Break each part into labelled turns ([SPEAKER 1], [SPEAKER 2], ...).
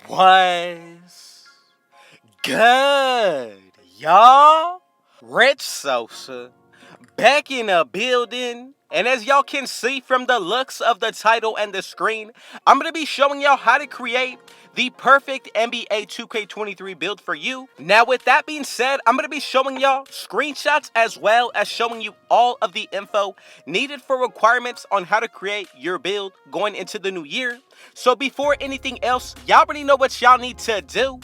[SPEAKER 1] Was good, y'all? Rich Sosa back in the building. And as y'all can see from the looks of the title and the screen, I'm going to be showing y'all how to create the perfect NBA 2K23 build for you. Now with that being said, I'm going to be showing y'all screenshots as well as showing you all of the info needed for requirements on how to create your build going into the new year. So before anything else, y'all already know what y'all need to do.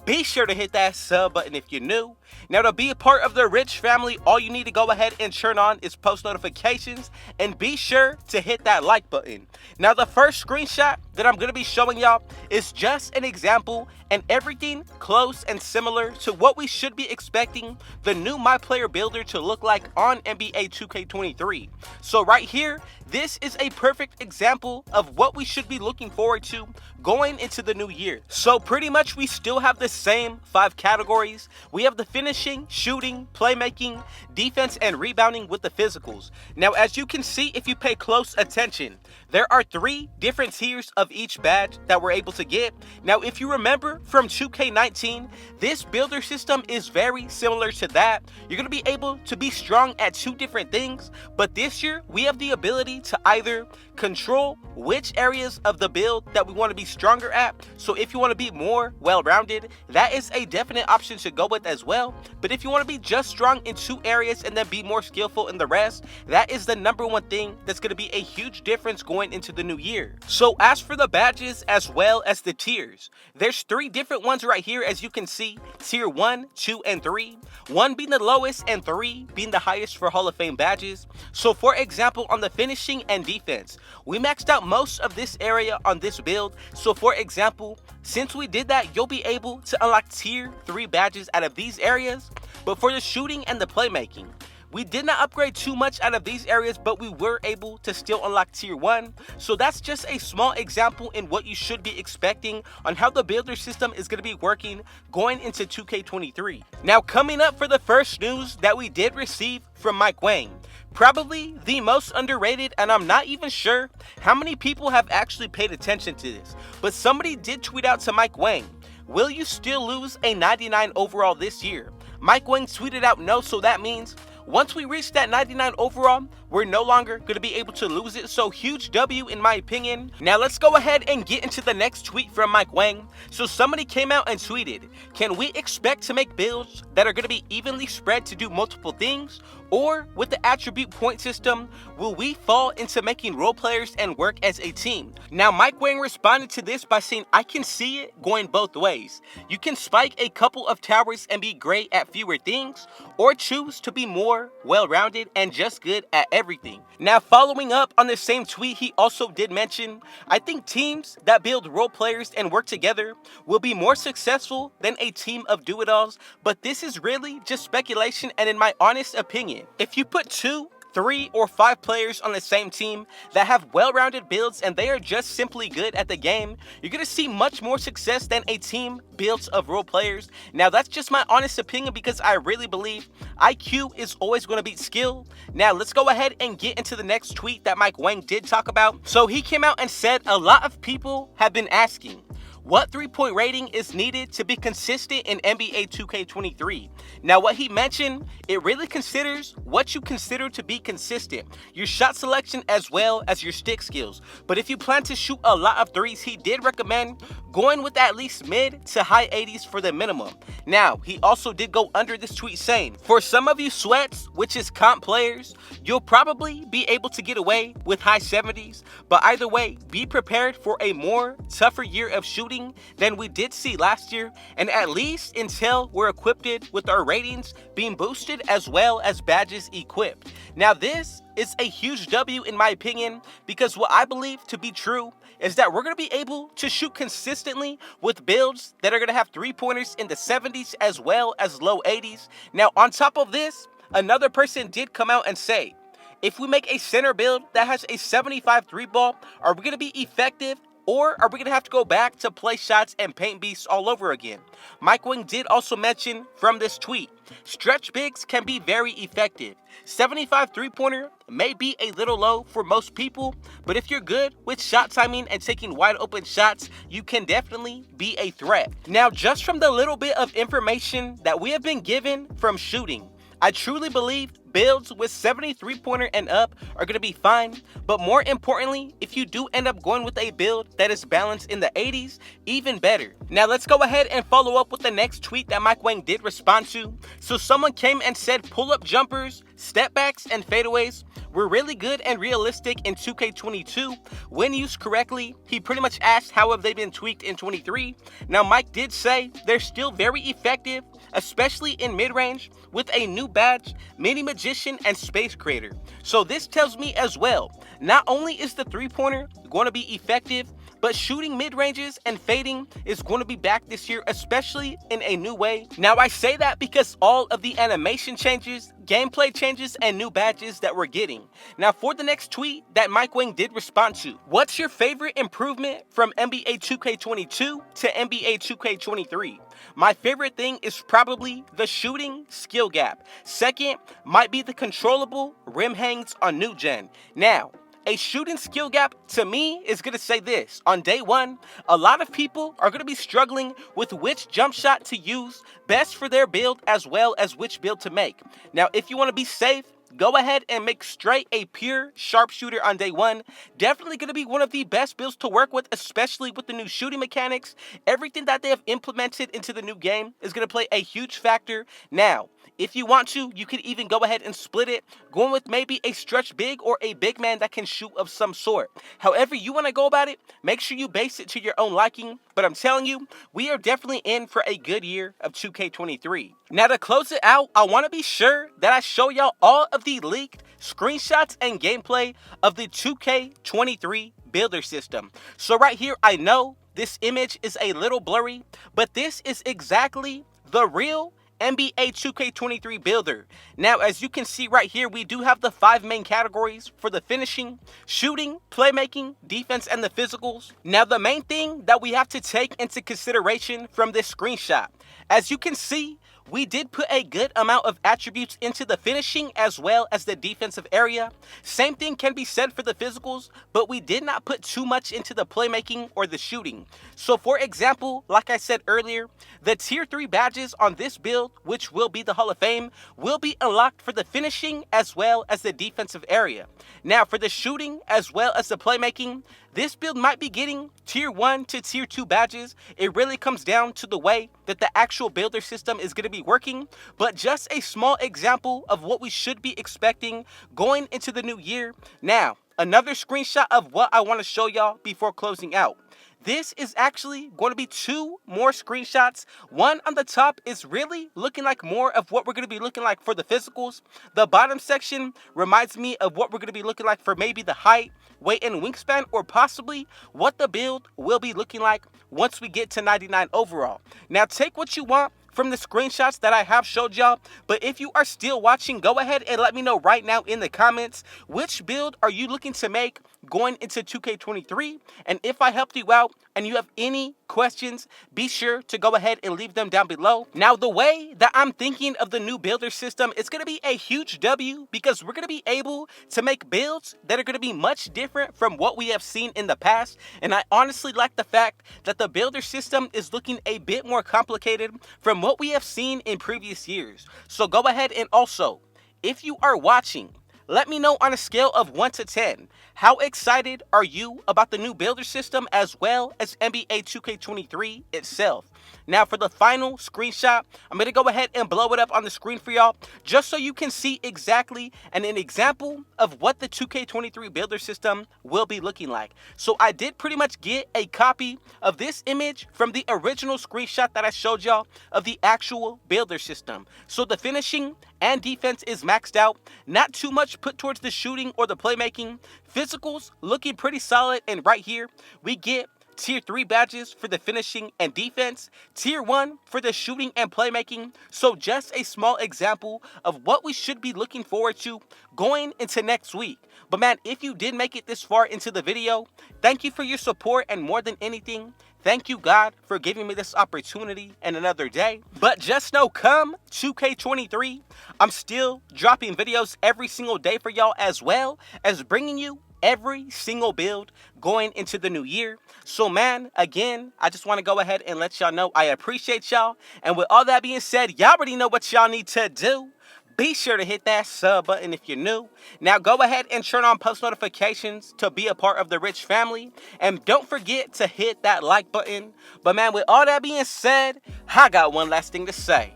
[SPEAKER 1] Be sure to hit that sub button if you're new. Now to be a part of the Rich family, all you need to go ahead and turn on is post notifications and be sure to hit that like button. Now the first screenshot that I'm going to be showing y'all is just an example and everything close and similar to what we should be expecting the new MyPlayer builder to look like on NBA 2K23. So right here, this is a perfect example of what we should be looking forward to going into the new year. So pretty much we still have the same 5 categories. We have the finishing, shooting, playmaking, defense, and rebounding with the physicals. Now as you can see, if you pay close attention, there are 3 different tiers of each badge that we're able to get. Now if you remember from 2K19, this builder system is very similar to that. You're going to be able to be strong at 2 different things, but this year we have the ability to either control which areas of the build that we want to be stronger at. So if you want to be more well-rounded, that is a definite option to go with as well. But if you want to be just strong in 2 areas and then be more skillful in the rest, that is the #1 thing that's going to be a huge difference going into the new year. So as for the badges as well as the tiers, there's 3 different ones right here as you can see. Tier 1, 2, and 3. 1 being the lowest and 3 being the highest for Hall of Fame badges. So for example, on the finishing and defense, we maxed out most of this area on this build. So for example, since we did that, you'll be able to unlock tier 3 badges out of these areas. But for the shooting and the playmaking, we did not upgrade too much out of these areas, but we were able to still unlock tier 1. So that's just a small example in what you should be expecting on how the builder system is going to be working going into 2K23. Now coming up for the first news that we did receive from Mike Wang. Probably the most underrated, and I'm not even sure how many people have actually paid attention to this, but somebody did tweet out to Mike Wang, "Will you still lose a 99 overall this year?" Mike Wang tweeted out no, so that means once we reach that 99 overall, we're no longer going to be able to lose it. So huge W in my opinion. Now let's go ahead and get into the next tweet from Mike Wang. So somebody came out and tweeted, "Can we expect to make builds that are going to be evenly spread to do multiple things? Or with the attribute point system, will we fall into making role players and work as a team?" Now Mike Wang responded to this by saying, "I can see it going both ways. You can spike a couple of towers and be great at fewer things, or choose to be more well-rounded and just good at everything." Now following up on the same tweet, he also did mention, "I think teams that build role players and work together will be more successful than a team of do-it-alls, but this is really just speculation and in my honest opinion, if you put 2, 3, or 5 players on the same team that have well-rounded builds and they are just simply good at the game, you're going to see much more success than a team built of role players." Now that's just my honest opinion because I really believe IQ is always going to beat skill. Now let's go ahead and get into the next tweet that Mike Wang did talk about. So he came out and said, "A lot of people have been asking, what 3-point rating is needed to be consistent in NBA 2K23? Now what he mentioned, it really considers what you consider to be consistent, your shot selection as well as your stick skills. But if you plan to shoot a lot of threes, he did recommend going with at least mid to high 80s for the minimum. Now he also did go under this tweet saying, "For some of you sweats, which is comp players, you'll probably be able to get away with high 70s, but either way, be prepared for a more tougher year of shooting than we did see last year, and at least until we're equipped with our ratings being boosted as well as badges equipped." Now this is a huge W in my opinion because what I believe to be true is that we're going to be able to shoot consistently with builds that are going to have 3-pointers in the 70s as well as low 80s. Now on top of this, another person did come out and say, "If we make a center build that has a 75 3 ball, are we going to be effective Or are we going to have to go back to play shots and paint beasts all over again? Mike Wing did also mention from this tweet, stretch bigs can be very effective. 75 three-pointer may be a little low for most people, but if you're good with shot timing and taking wide open shots, you can definitely be a threat. Now, just from the little bit of information that we have been given from shooting, I truly believe builds with 73-pointer and up are going to be fine, but more importantly, if you do end up going with a build that is balanced in the 80s, even better. Now let's go ahead and follow up with the next tweet that Mike Wang did respond to. So someone came and said pull-up jumpers, step backs, and fadeaways were really good and realistic in 2K22 when used correctly. He pretty much asked how have they been tweaked in 23. Now Mike did say they're still very effective, especially in mid-range with a new badge, Mini Magician, and Space Creator. So this tells me as well, not only is the three-pointer going to be effective, but shooting mid-ranges and fading is going to be back this year, especially in a new way. Now I say that because all of the animation changes, gameplay changes, and new badges that we're getting. Now for the next tweet that Mike Wang did respond to, what's your favorite improvement from NBA 2K22 to NBA 2K23? My favorite thing is probably the shooting skill gap. Second might be the controllable rim hangs on new gen. Now, a shooting skill gap to me is going to say this. On day one, a lot of people are going to be struggling with which jump shot to use best for their build as well as which build to make. Now, if you want to be safe, go ahead and make straight a pure sharpshooter on day one. Definitely going to be one of the best builds to work with, especially with the new shooting mechanics. Everything that they have implemented into the new game is going to play a huge factor. Now, if you want to, you can even go ahead and split it, going with maybe a stretch big or a big man that can shoot of some sort. However you want to go about it, make sure you base it to your own liking. But I'm telling you, we are definitely in for a good year of 2K23. Now to close it out, I want to be sure that I show y'all all of the leaked screenshots and gameplay of the 2K23 builder system. So right here, I know this image is a little blurry, but this is exactly the real NBA 2K23 builder. Now, as you can see right here, we do have the 5 main categories for the finishing, shooting, playmaking, defense, and the physicals. Now, the main thing that we have to take into consideration from this screenshot, as you can see, we did put a good amount of attributes into the finishing as well as the defensive area. Same thing can be said for the physicals, but we did not put too much into the playmaking or the shooting. So for example, like I said earlier, the tier 3 badges on this build, which will be the Hall of Fame, will be unlocked for the finishing as well as the defensive area. Now for the shooting as well as the playmaking, this build might be getting tier 1 to tier 2 badges. It really comes down to the way that the actual builder system is going to be working, but just a small example of what we should be expecting going into the new year. Now, another screenshot of what I want to show y'all before closing out. This is actually going to be 2 more screenshots. One on the top is really looking like more of what we're going to be looking like for the physicals. The bottom section reminds me of what we're going to be looking like for maybe the height, weight, and wingspan, or possibly what the build will be looking like once we get to 99 overall. Now, take what you want from the screenshots that I have showed y'all, but if you are still watching, go ahead and let me know right now in the comments, which build are you looking to make going into 2K23? And if I helped you out and you have any questions, be sure to go ahead and leave them down below. Now, the way that I'm thinking of the new builder system, it's going to be a huge W because we're going to be able to make builds that are going to be much different from what we have seen in the past. And I honestly like the fact that the builder system is looking a bit more complicated from what we have seen in previous years. So go ahead and also, if you are watching, let me know on a scale of 1 to 10, how excited are you about the new builder system as well as NBA 2K23 itself? Now for the final screenshot, I'm going to go ahead and blow it up on the screen for y'all just so you can see exactly and an example of what the 2K23 builder system will be looking like. So I did pretty much get a copy of this image from the original screenshot that I showed y'all of the actual builder system. So the finishing and defense is maxed out, not too much put towards the shooting or the playmaking. Physicals looking pretty solid, and right here we get Tier 3 badges for the finishing and defense, Tier 1 for the shooting and playmaking. So just a small example of what we should be looking forward to going into next week. But man, if you did make it this far into the video, thank you for your support, and more than anything, thank you, God, for giving me this opportunity and another day. But just know, come 2K23, I'm still dropping videos every single day for y'all, as well as bringing you every single build going into the new year. So man, again, I just want to go ahead and let y'all know I appreciate y'all. And with all that being said, y'all already know what y'all need to do. Be sure to hit that sub button if you're new. Now go ahead and turn on post notifications to be a part of the Rich family. And don't forget to hit that like button. But man, with all that being said, I got one last thing to say.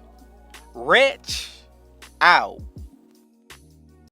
[SPEAKER 1] Rich out.